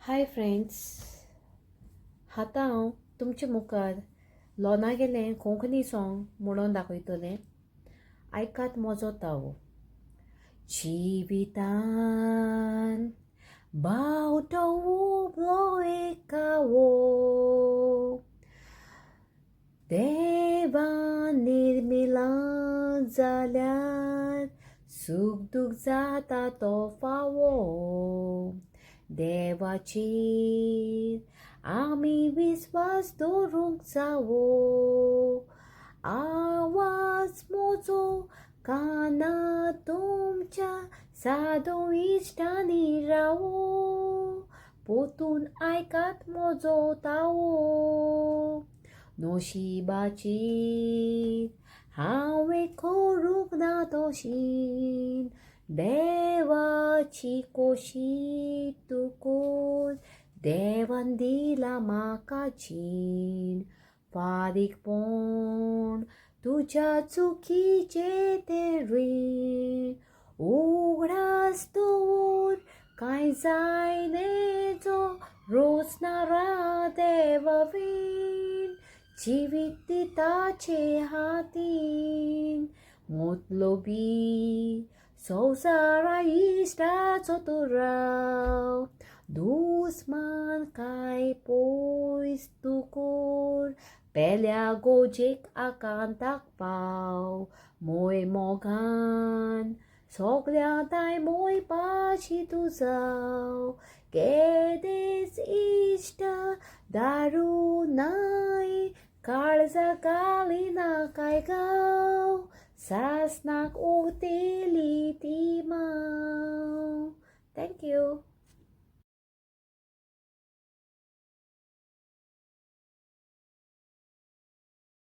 Hi friends, आतां हांव तुमचे मुखार लोना गेलें कोंकणी सॉंग म्हणून दाखयतलें. आयकात म्हजो तावो. जिवितान बावटो उबलो एकावो, देवान निर्मिला जाल्यार सूख दूख जाता तो फावो. देवाचेर आमी विस्वास दवरूंक जावो. आवाज म्हजो कानार तुमच्या सादो इश्टांनी रावो. पोतून आयकात म्हजो तावो. नशिबाचेर हांवें करूंक ना तोशीं, देवाची कोशी तुकोर देवान दिला म्हाका जीण. फारीकपण तुज्या चुकीचे ते रीण, उगडास दवर कांय जायनेचो रोस नारा देवावीण. जिवीत दिताचे हातीन, मतलोबी संवसारा इश्टाचो तूं राव. दुस्मान काय पयस तुकोर पेल्या गोजेक आकांताक पाव. मोय मोगान सोगल्या दाय मोयपाची तूं जाव. केदेच इश्ट दारू नाय काळजा घालिना काय गाव. सासणाक उरतेली ती माव. Thank you.